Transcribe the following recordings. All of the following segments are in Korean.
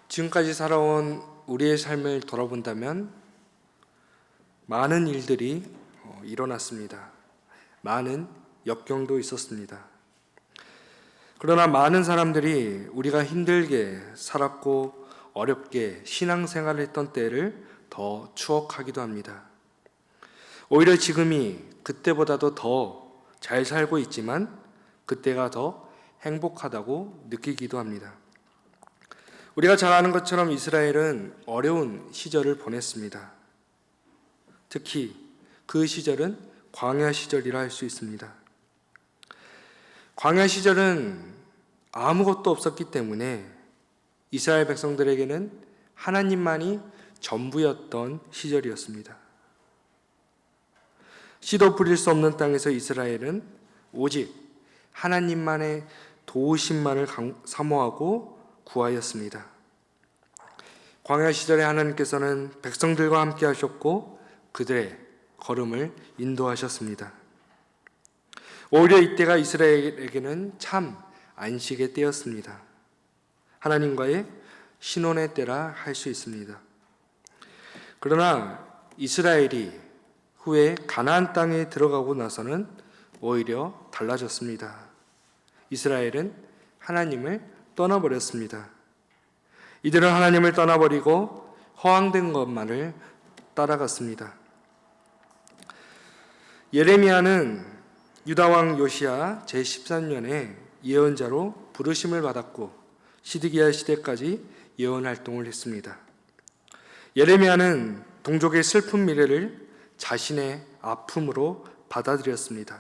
지금까지 살아온 우리의 삶을 돌아본다면 많은 일들이 일어났습니다. 많은 역경도 있었습니다. 그러나 많은 사람들이 우리가 힘들게 살았고 어렵게 신앙생활을 했던 때를 더 추억하기도 합니다. 오히려 지금이 그때보다도 더 잘 살고 있지만 그때가 더 행복하다고 느끼기도 합니다. 우리가 잘 아는 것처럼 이스라엘은 어려운 시절을 보냈습니다. 특히 그 시절은 광야 시절이라 할 수 있습니다. 광야 시절은 아무것도 없었기 때문에 이스라엘 백성들에게는 하나님만이 전부였던 시절이었습니다. 씨도 뿌릴 수 없는 땅에서 이스라엘은 오직 하나님만의 도우심만을 사모하고 구하였습니다. 광야 시절에 하나님께서는 백성들과 함께 하셨고 그들의 걸음을 인도하셨습니다. 오히려 이때가 이스라엘에게는 참 안식의 때였습니다. 하나님과의 신혼의 때라 할 수 있습니다. 그러나 이스라엘이 후에 가나안 땅에 들어가고 나서는 오히려 달라졌습니다. 이스라엘은 하나님을 떠나버렸습니다. 이들은 하나님을 떠나버리고 허황된 것만을 따라갔습니다. 예레미야는 유다왕 요시야 제13년에 예언자로 부르심을 받았고 시드기야 시대까지 예언 활동을 했습니다. 예레미야는 동족의 슬픈 미래를 자신의 아픔으로 받아들였습니다.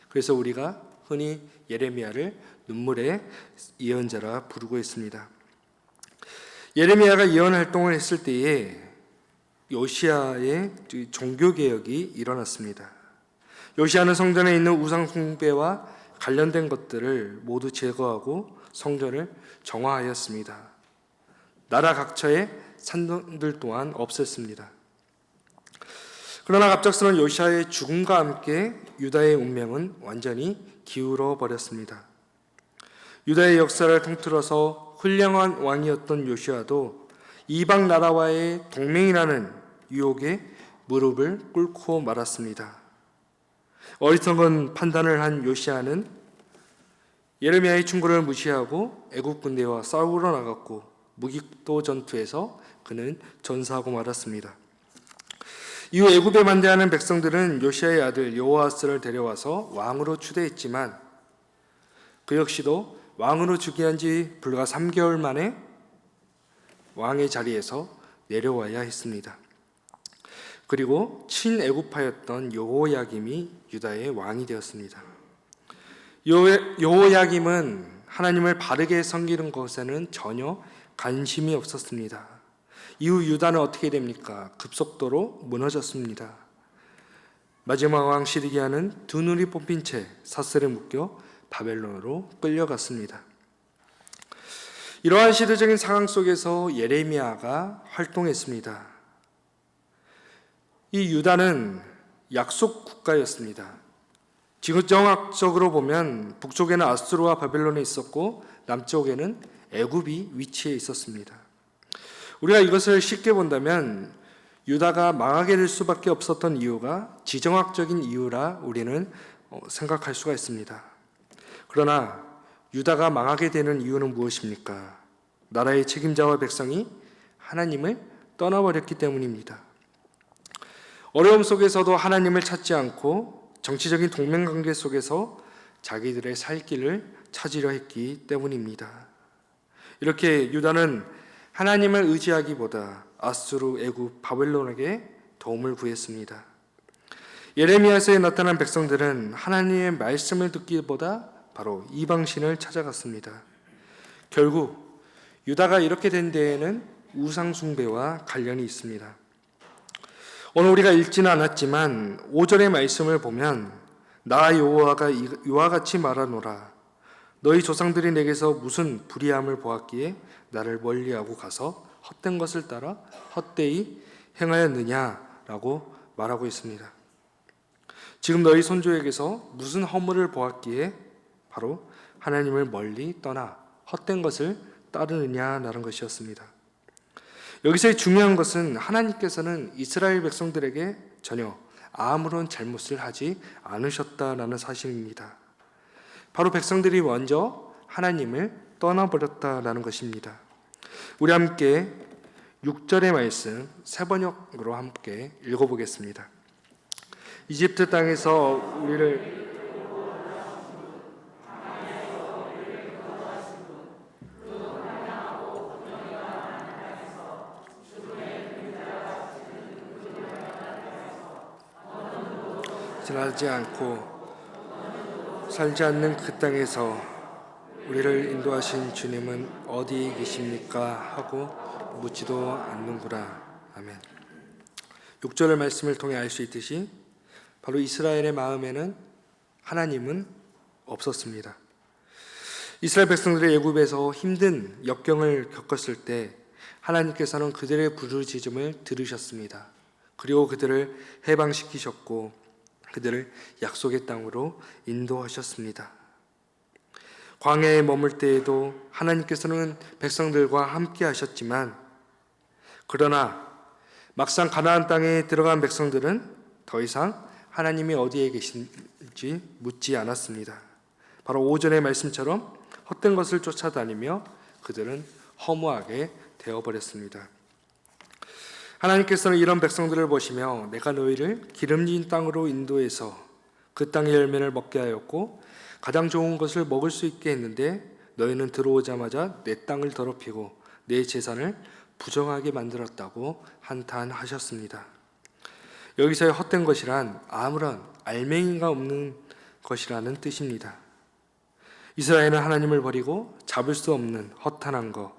그래서 우리가 흔히 예레미야를 눈물의 예언자라 부르고 있습니다. 예레미야가 예언 활동을 했을 때에 요시야의 종교개혁이 일어났습니다. 요시야는 성전에 있는 우상 숭배와 관련된 것들을 모두 제거하고 성전을 정화하였습니다. 나라 각처의 산들 또한 없앴습니다. 그러나 갑작스러운 요시야의 죽음과 함께 유다의 운명은 완전히 기울어 버렸습니다. 유다의 역사를 통틀어서 훌륭한 왕이었던 요시야도 이방 나라와의 동맹이라는 유혹에 무릎을 꿇고 말았습니다. 어리석은 판단을 한 요시야는 예레미야의 충고를 무시하고 애국 군대와 싸우러 나갔고 무기도 전투에서 그는 전사하고 말았습니다. 이후 애굽에 반대하는 백성들은 요시야의 아들 여호아스를 데려와서 왕으로 추대했지만 그 역시도 왕으로 즉위한 지 불과 3개월 만에 왕의 자리에서 내려와야 했습니다. 그리고 친애굽파였던 여호야김이 유다의 왕이 되었습니다. 여호야김은 하나님을 바르게 섬기는 것에는 전혀 관심이 없었습니다. 이후 유다는 어떻게 됩니까? 급속도로 무너졌습니다. 마지막 왕 시드기야는 두 눈이 뽑힌 채 사슬에 묶여 바벨론으로 끌려갔습니다. 이러한 시대적인 상황 속에서 예레미야가 활동했습니다. 이 유다는 약속 국가였습니다. 지구정학적으로 보면 북쪽에는 아수르와 바벨론이 있었고 남쪽에는 애굽이 위치해 있었습니다. 우리가 이것을 쉽게 본다면 유다가 망하게 될 수밖에 없었던 이유가 지정학적인 이유라 우리는 생각할 수가 있습니다. 그러나 유다가 망하게 되는 이유는 무엇입니까? 나라의 책임자와 백성이 하나님을 떠나버렸기 때문입니다. 어려움 속에서도 하나님을 찾지 않고 정치적인 동맹관계 속에서 자기들의 살 길을 찾으려 했기 때문입니다. 이렇게 유다는 하나님을 의지하기보다 아수르, 애굽, 바벨론에게 도움을 구했습니다. 예레미야서에 나타난 백성들은 하나님의 말씀을 듣기보다 바로 이방신을 찾아갔습니다. 결국 유다가 이렇게 된 데에는 우상 숭배와 관련이 있습니다. 오늘 우리가 읽지는 않았지만 5절의 말씀을 보면 나 여호와가 이와 같이 말하노라 너희 조상들이 내게서 무슨 불의함을 보았기에 나를 멀리하고 가서 헛된 것을 따라 헛되이 행하였느냐라고 말하고 있습니다. 지금 너희 손주에게서 무슨 허물을 보았기에 바로 하나님을 멀리 떠나 헛된 것을 따르느냐라는 것이었습니다. 여기서의 중요한 것은 하나님께서는 이스라엘 백성들에게 전혀 아무런 잘못을 하지 않으셨다라는 사실입니다. 바로 백성들이 먼저 하나님을 떠나버렸다라는 것입니다. 우리 함께 6절의 말씀 세 번역으로 함께 읽어보겠습니다. 이집트 땅에서 우리를 지나지 않고 살지 않는 그 땅에서 우리를 인도하신 주님은 어디 계십니까? 하고 묻지도 않는구나. 아멘. 6절의 말씀을 통해 알 수 있듯이 바로 이스라엘의 마음에는 하나님은 없었습니다. 이스라엘 백성들의 애굽에서 힘든 역경을 겪었을 때 하나님께서는 그들의 부르짖음을 들으셨습니다. 그리고 그들을 해방시키셨고 그들을 약속의 땅으로 인도하셨습니다. 광야에 머물 때에도 하나님께서는 백성들과 함께 하셨지만 그러나 막상 가나안 땅에 들어간 백성들은 더 이상 하나님이 어디에 계신지 묻지 않았습니다. 바로 5절의 말씀처럼 헛된 것을 쫓아다니며 그들은 허무하게 되어버렸습니다. 하나님께서는 이런 백성들을 보시며 내가 너희를 기름진 땅으로 인도해서 그 땅의 열매를 먹게 하였고 가장 좋은 것을 먹을 수 있게 했는데 너희는 들어오자마자 내 땅을 더럽히고 내 재산을 부정하게 만들었다고 한탄하셨습니다. 여기서의 헛된 것이란 아무런 알맹이가 없는 것이라는 뜻입니다. 이스라엘은 하나님을 버리고 잡을 수 없는 허탄한 것,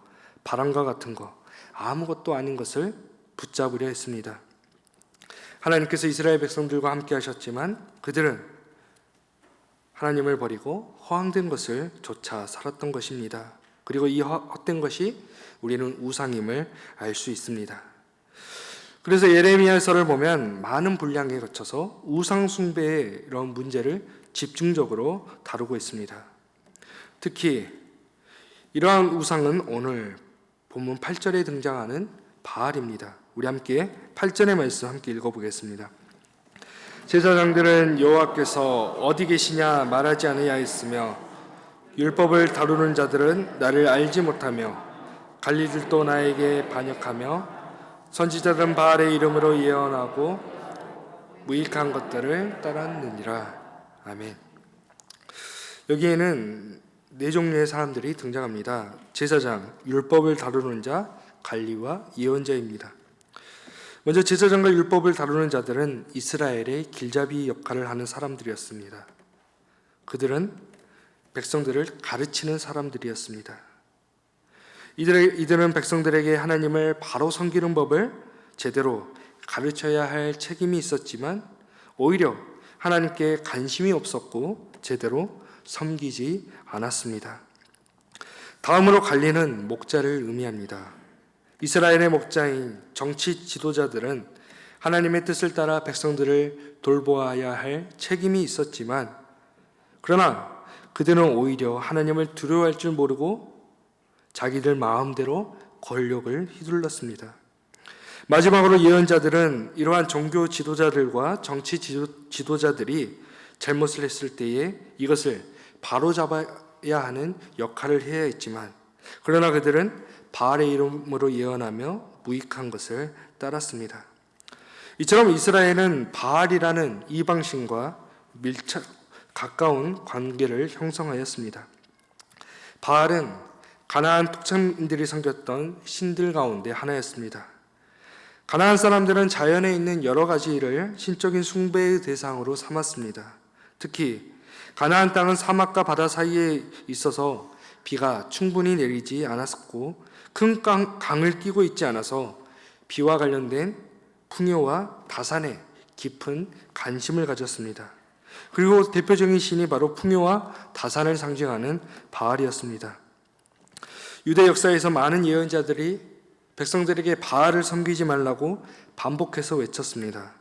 바람과 같은 것, 아무것도 아닌 것을 붙잡으려 했습니다. 하나님께서 이스라엘 백성들과 함께 하셨지만 그들은 하나님을 버리고 허황된 것을 쫓아 살았던 것입니다. 그리고 이 헛된 것이 우리는 우상임을 알 수 있습니다. 그래서 예레미야서를 보면 많은 분량에 거쳐서 우상 숭배의 이런 문제를 집중적으로 다루고 있습니다. 특히 이러한 우상은 오늘 본문 8절에 등장하는 바알입니다. 우리 함께 8절의 말씀 함께 읽어보겠습니다. 제사장들은 여호와께서 어디 계시냐 말하지 아니하였으며 율법을 다루는 자들은 나를 알지 못하며 관리들도 나에게 반역하며 선지자들은 바알의 이름으로 예언하고 무익한 것들을 따랐느니라. 아멘. 여기에는 네 종류의 사람들이 등장합니다. 제사장, 율법을 다루는 자, 관리와 예언자입니다. 먼저 제사장과 율법을 다루는 자들은 이스라엘의 길잡이 역할을 하는 사람들이었습니다. 그들은 백성들을 가르치는 사람들이었습니다. 이들은 백성들에게 하나님을 바로 섬기는 법을 제대로 가르쳐야 할 책임이 있었지만 오히려 하나님께 관심이 없었고 제대로 섬기지 않았습니다. 다음으로 관리는 목자를 의미합니다. 이스라엘의 목자인 정치 지도자들은 하나님의 뜻을 따라 백성들을 돌보아야 할 책임이 있었지만 그러나 그들은 오히려 하나님을 두려워할 줄 모르고 자기들 마음대로 권력을 휘둘렀습니다. 마지막으로 예언자들은 이러한 종교 지도자들과 정치 지도자들이 잘못을 했을 때에 이것을 바로잡아야 하는 역할을 해야 했지만 그러나 그들은 바알의 이름으로 예언하며 무익한 것을 따랐습니다. 이처럼 이스라엘은 바알이라는 이방신과 밀착 가까운 관계를 형성하였습니다. 바알은 가나안 토착민들이 섬겼던 신들 가운데 하나였습니다. 가나안 사람들은 자연에 있는 여러 가지 일을 신적인 숭배의 대상으로 삼았습니다. 특히 가나안 땅은 사막과 바다 사이에 있어서 비가 충분히 내리지 않았고 큰 강을 끼고 있지 않아서 비와 관련된 풍요와 다산에 깊은 관심을 가졌습니다. 그리고 대표적인 신이 바로 풍요와 다산을 상징하는 바알이었습니다. 유대 역사에서 많은 예언자들이 백성들에게 바알을 섬기지 말라고 반복해서 외쳤습니다.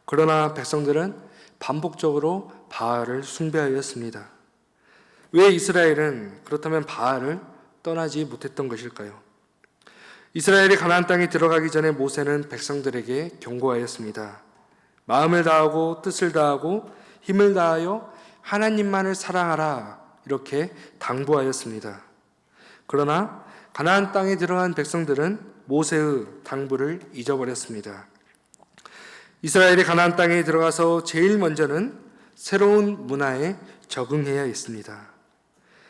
그러나 백성들은 반복적으로 바알을 숭배하였습니다. 왜 이스라엘은 그렇다면 바알을 떠나지 못했던 것일까요? 이스라엘이 가나안 땅에 들어가기 전에 모세는 백성들에게 경고하였습니다. 마음을 다하고 뜻을 다하고 힘을 다하여 하나님만을 사랑하라, 이렇게 당부하였습니다. 그러나 가나안 땅에 들어간 백성들은 모세의 당부를 잊어버렸습니다. 이스라엘이 가나안 땅에 들어가서 제일 먼저는 새로운 문화에 적응해야 했습니다.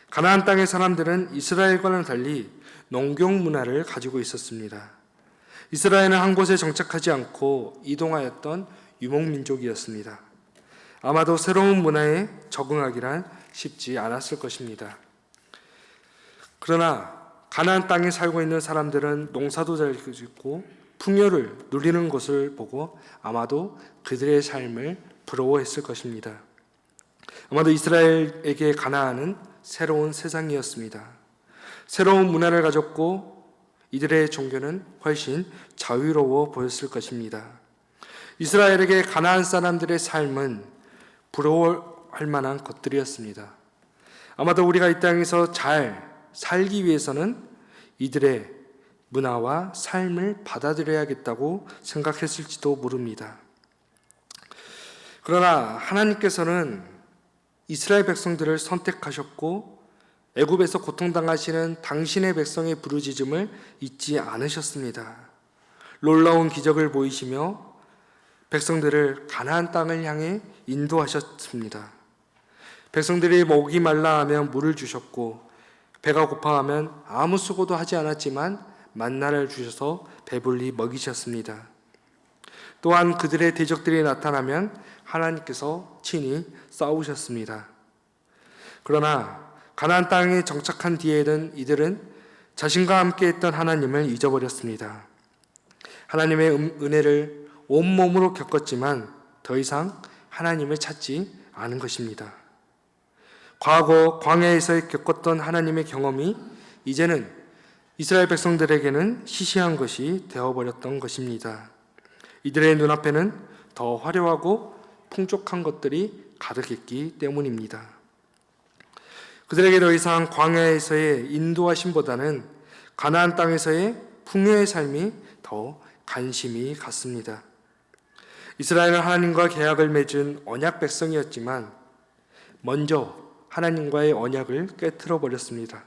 가나안 땅의 사람들은 이스라엘과는 달리 농경 문화를 가지고 있었습니다. 이스라엘은 한 곳에 정착하지 않고 이동하였던 유목민족이었습니다. 아마도 새로운 문화에 적응하기란 쉽지 않았을 것입니다. 그러나 가나안 땅에 살고 있는 사람들은 농사도 잘 짓고 풍요를 누리는 것을 보고 아마도 그들의 삶을 부러워했을 것입니다. 아마도 이스라엘에게 가나안은 새로운 세상이었습니다. 새로운 문화를 가졌고 이들의 종교는 훨씬 자유로워 보였을 것입니다. 이스라엘에게 가나안 사람들의 삶은 부러워할 만한 것들이었습니다. 아마도 우리가 이 땅에서 잘 살기 위해서는 이들의 문화와 삶을 받아들여야겠다고 생각했을지도 모릅니다. 그러나 하나님께서는 이스라엘 백성들을 선택하셨고 애굽에서 고통당하시는 당신의 백성의 부르짖음을 잊지 않으셨습니다. 놀라운 기적을 보이시며 백성들을 가나안 땅을 향해 인도하셨습니다. 백성들이 목이 말라 하면 물을 주셨고 배가 고파하면 아무 수고도 하지 않았지만 만나를 주셔서 배불리 먹이셨습니다. 또한 그들의 대적들이 나타나면 하나님께서 친히 싸우셨습니다. 그러나 가나안 땅에 정착한 뒤에는 이들은 자신과 함께 했던 하나님을 잊어버렸습니다. 하나님의 은혜를 온몸으로 겪었지만 더 이상 하나님을 찾지 않은 것입니다. 과거 광야에서 겪었던 하나님의 경험이 이제는 이스라엘 백성들에게는 시시한 것이 되어버렸던 것입니다. 이들의 눈앞에는 더 화려하고 풍족한 것들이 가득했기 때문입니다. 그들에게 더 이상 광야에서의 인도하심보다는 가나안 땅에서의 풍요의 삶이 더 관심이 갔습니다. 이스라엘은 하나님과 계약을 맺은 언약 백성이었지만 먼저 하나님과의 언약을 깨트려 버렸습니다.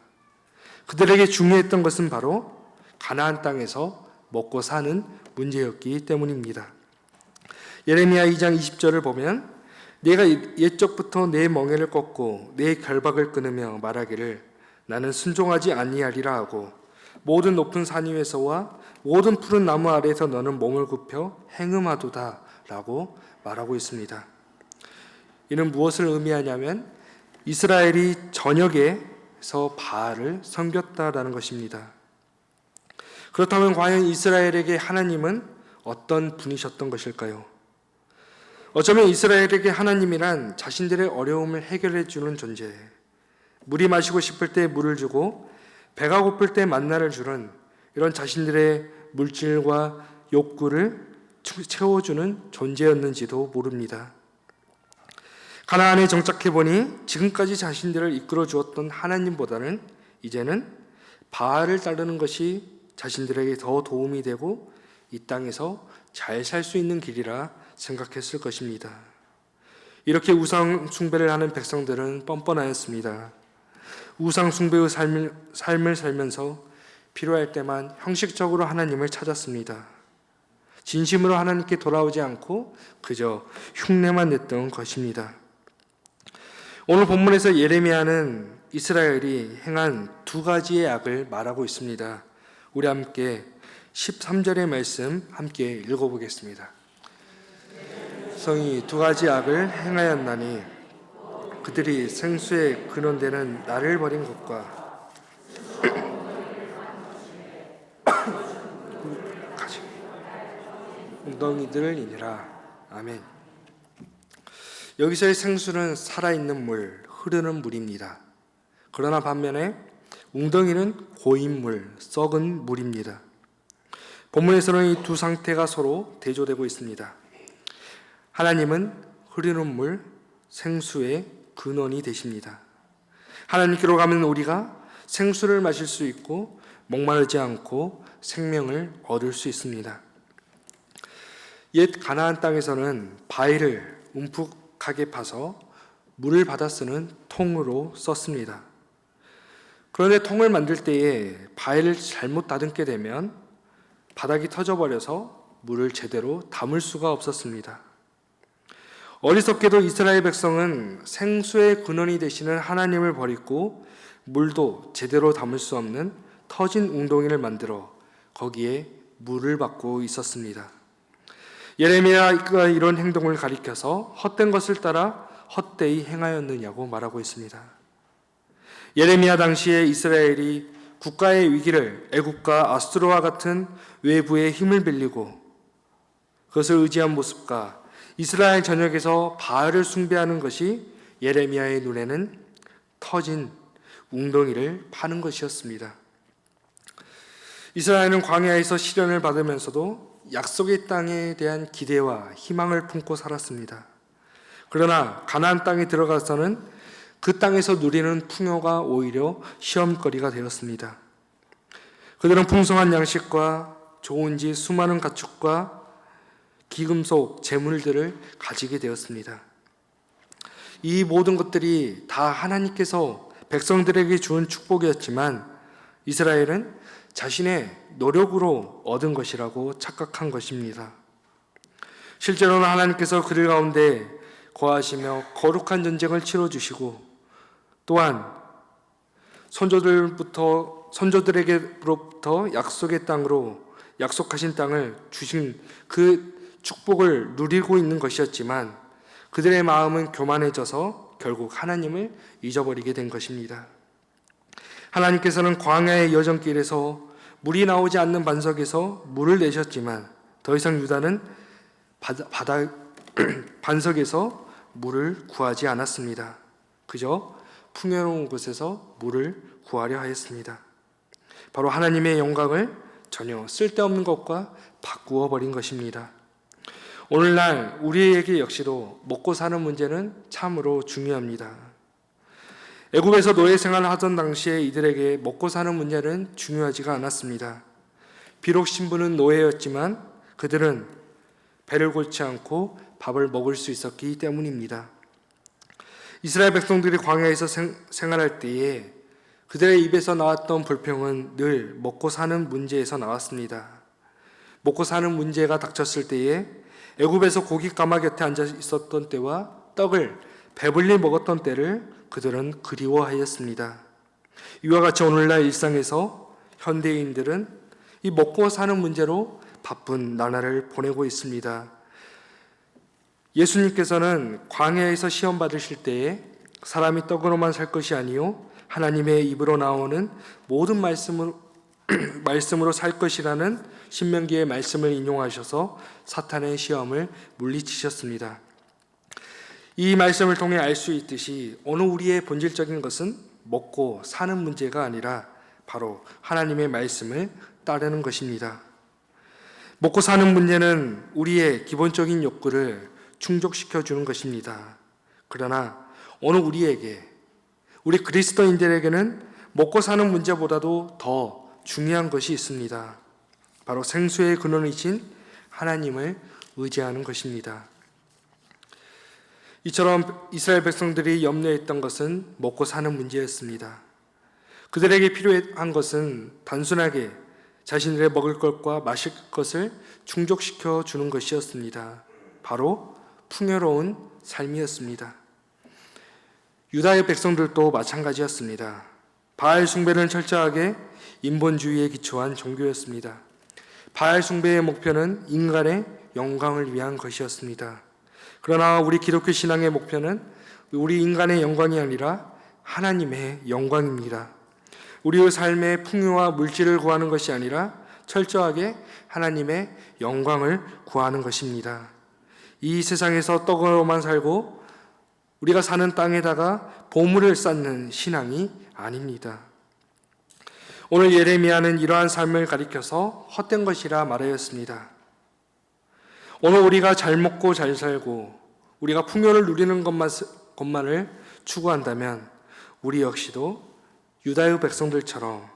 그들에게 중요했던 것은 바로 가나안 땅에서 먹고 사는 문제였기 때문입니다. 예레미야 2장 20절을 보면 내가 옛적부터 내 멍에를 꺾고 내 결박을 끊으며 말하기를 나는 순종하지 아니하리라 하고 모든 높은 산 위에서와 모든 푸른 나무 아래에서 너는 몸을 굽혀 행음하도다 라고 말하고 있습니다. 이는 무엇을 의미하냐면 이스라엘이 저녁에서 바알을 섬겼다라는 것입니다. 그렇다면 과연 이스라엘에게 하나님은 어떤 분이셨던 것일까요? 어쩌면 이스라엘에게 하나님이란 자신들의 어려움을 해결해 주는 존재, 물이 마시고 싶을 때 물을 주고 배가 고플 때 만나를 주는 이런 자신들의 물질과 욕구를 채워주는 존재였는지도 모릅니다. 가나안에 정착해보니 지금까지 자신들을 이끌어 주었던 하나님보다는 이제는 바알을 따르는 것이 자신들에게 더 도움이 되고 이 땅에서 잘 살 수 있는 길이라 생각했을 것입니다. 이렇게 우상 숭배를 하는 백성들은 뻔뻔하였습니다. 우상 숭배의 삶을 살면서 필요할 때만 형식적으로 하나님을 찾았습니다. 진심으로 하나님께 돌아오지 않고 그저 흉내만 냈던 것입니다. 오늘 본문에서 예레미야는 이스라엘이 행한 두 가지의 악을 말하고 있습니다. 우리 함께 13절의 말씀 함께 읽어보겠습니다. 성이 두 가지 악을 행하였나니 그들이 생수의 근원되는 나를 버린 것과 웅덩이들을 인해라. 아멘. 여기서의 생수는 살아있는 물, 흐르는 물입니다. 그러나 반면에 웅덩이는 고인 물, 썩은 물입니다. 본문에서는 이 두 상태가 서로 대조되고 있습니다. 하나님은 흐르는 물, 생수의 근원이 되십니다. 하나님께로 가면 우리가 생수를 마실 수 있고 목마르지 않고 생명을 얻을 수 있습니다. 옛 가나안 땅에서는 바위를 움푹하게 파서 물을 받아 쓰는 통으로 썼습니다. 그런데 통을 만들 때에 바위를 잘못 다듬게 되면 바닥이 터져버려서 물을 제대로 담을 수가 없었습니다. 어리석게도 이스라엘 백성은 생수의 근원이 되시는 하나님을 버리고 물도 제대로 담을 수 없는 터진 웅덩이를 만들어 거기에 물을 받고 있었습니다. 예레미야가 이런 행동을 가리켜서 헛된 것을 따라 헛되이 행하였느냐고 말하고 있습니다. 예레미야 당시에 이스라엘이 국가의 위기를 애국과 아수르와 같은 외부의 힘을 빌리고 그것을 의지한 모습과 이스라엘 전역에서 바알을 숭배하는 것이 예레미야의 눈에는 터진 웅덩이를 파는 것이었습니다. 이스라엘은 광야에서 시련을 받으면서도 약속의 땅에 대한 기대와 희망을 품고 살았습니다. 그러나 가나안 땅에 들어가서는 그 땅에서 누리는 풍요가 오히려 시험거리가 되었습니다. 그들은 풍성한 양식과 좋은 집, 수많은 가축과 기금속, 재물들을 가지게 되었습니다. 이 모든 것들이 다 하나님께서 백성들에게 주은 축복이었지만 이스라엘은 자신의 노력으로 얻은 것이라고 착각한 것입니다. 실제로는 하나님께서 그들 가운데 거하시며 거룩한 전쟁을 치러주시고 또한 선조들에게로부터 약속의 땅으로 약속하신 땅을 주신 그 축복을 누리고 있는 것이었지만 그들의 마음은 교만해져서 결국 하나님을 잊어버리게 된 것입니다. 하나님께서는 광야의 여정길에서 물이 나오지 않는 반석에서 물을 내셨지만 더 이상 유다는 반석에서 물을 구하지 않았습니다. 그저 풍요로운 곳에서 물을 구하려 하였습니다. 바로 하나님의 영광을 전혀 쓸데없는 것과 바꾸어 버린 것입니다. 오늘날 우리에게 역시도 먹고 사는 문제는 참으로 중요합니다. 애굽에서 노예 생활을 하던 당시에 이들에게 먹고 사는 문제는 중요하지가 않았습니다. 비록 신부는 노예였지만 그들은 배를 골치 않고 밥을 먹을 수 있었기 때문입니다. 이스라엘 백성들이 광야에서 생활할 때에 그들의 입에서 나왔던 불평은 늘 먹고 사는 문제에서 나왔습니다. 먹고 사는 문제가 닥쳤을 때에 애굽에서 고기 가마 곁에 앉아 있었던 때와 떡을 배불리 먹었던 때를 그들은 그리워하였습니다. 이와 같이 오늘날 일상에서 현대인들은 이 먹고 사는 문제로 바쁜 나날을 보내고 있습니다. 예수님께서는 광야에서 시험 받으실 때에 사람이 떡으로만 살 것이 아니요 하나님의 입으로 나오는 모든 말씀으로 살 것이라는 신명기의 말씀을 인용하셔서 사탄의 시험을 물리치셨습니다. 이 말씀을 통해 알 수 있듯이 오늘 우리의 본질적인 것은 먹고 사는 문제가 아니라 바로 하나님의 말씀을 따르는 것입니다. 먹고 사는 문제는 우리의 기본적인 욕구를 충족시켜 주는 것입니다. 그러나 오늘 우리 그리스도인들에게는 먹고 사는 문제보다도 더 중요한 것이 있습니다. 바로 생수의 근원이신 하나님을 의지하는 것입니다. 이처럼 이스라엘 백성들이 염려했던 것은 먹고 사는 문제였습니다. 그들에게 필요한 것은 단순하게 자신들의 먹을 것과 마실 것을 충족시켜 주는 것이었습니다. 바로 풍요로운 삶이었습니다. 유다의 백성들도 마찬가지였습니다. 바알 숭배는 철저하게 인본주의에 기초한 종교였습니다. 바알 숭배의 목표는 인간의 영광을 위한 것이었습니다. 그러나 우리 기독교 신앙의 목표는 우리 인간의 영광이 아니라 하나님의 영광입니다. 우리의 삶의 풍요와 물질을 구하는 것이 아니라 철저하게 하나님의 영광을 구하는 것입니다. 이 세상에서 떡으로만 살고 우리가 사는 땅에다가 보물을 쌓는 신앙이 아닙니다. 오늘 예레미야는 이러한 삶을 가리켜서 헛된 것이라 말하였습니다. 오늘 우리가 잘 먹고 잘 살고 우리가 풍요를 누리는 것만을 추구한다면 우리 역시도 유다의 백성들처럼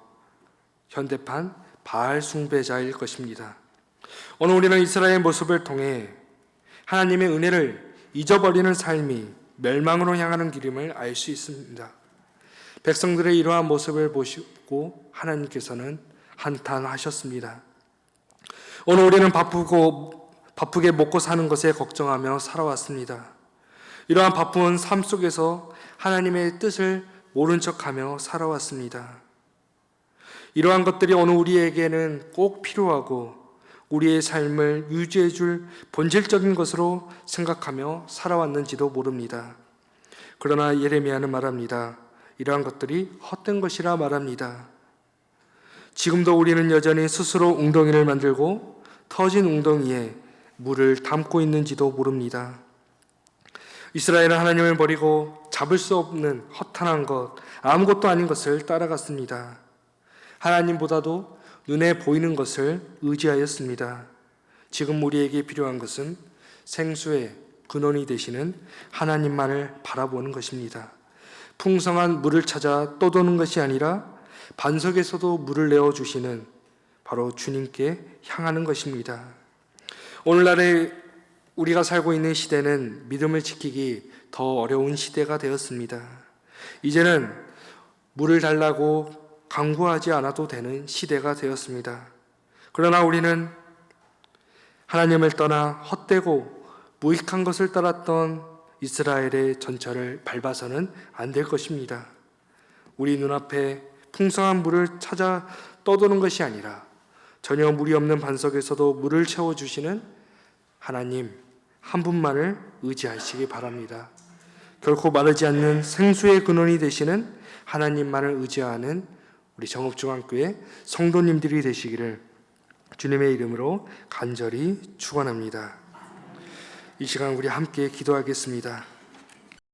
현대판 바알 숭배자일 것입니다. 오늘 우리는 이스라엘의 모습을 통해 하나님의 은혜를 잊어버리는 삶이 멸망으로 향하는 길임을 알 수 있습니다. 백성들의 이러한 모습을 보시고 하나님께서는 한탄하셨습니다. 오늘 우리는 바쁘게 먹고 사는 것에 걱정하며 살아왔습니다. 이러한 바쁜 삶 속에서 하나님의 뜻을 모른 척하며 살아왔습니다. 이러한 것들이 오늘 우리에게는 꼭 필요하고 우리의 삶을 유지해 줄 본질적인 것으로 생각하며 살아왔는지도 모릅니다. 그러나 예레미야는 말합니다. 이러한 것들이 헛된 것이라 말합니다. 지금도 우리는 여전히 스스로 웅덩이를 만들고 터진 웅덩이에 물을 담고 있는지도 모릅니다. 이스라엘은 하나님을 버리고 잡을 수 없는 허탄한 것, 아무것도 아닌 것을 따라갔습니다. 하나님보다도 눈에 보이는 것을 의지하였습니다. 지금 우리에게 필요한 것은 생수의 근원이 되시는 하나님만을 바라보는 것입니다. 풍성한 물을 찾아 떠도는 것이 아니라 반석에서도 물을 내어주시는 바로 주님께 향하는 것입니다. 오늘날에 우리가 살고 있는 시대는 믿음을 지키기 더 어려운 시대가 되었습니다. 이제는 물을 달라고 강구하지 않아도 되는 시대가 되었습니다. 그러나 우리는 하나님을 떠나 헛되고 무익한 것을 따랐던 이스라엘의 전철을 밟아서는 안 될 것입니다. 우리 눈앞에 풍성한 물을 찾아 떠도는 것이 아니라 전혀 물이 없는 반석에서도 물을 채워주시는 하나님 한 분만을 의지하시기 바랍니다. 결코 마르지 않는 생수의 근원이 되시는 하나님만을 의지하는 우리 정읍중앙교회 성도님들이 되시기를 주님의 이름으로 간절히 축원합니다. 이 시간 우리 함께 기도하겠습니다.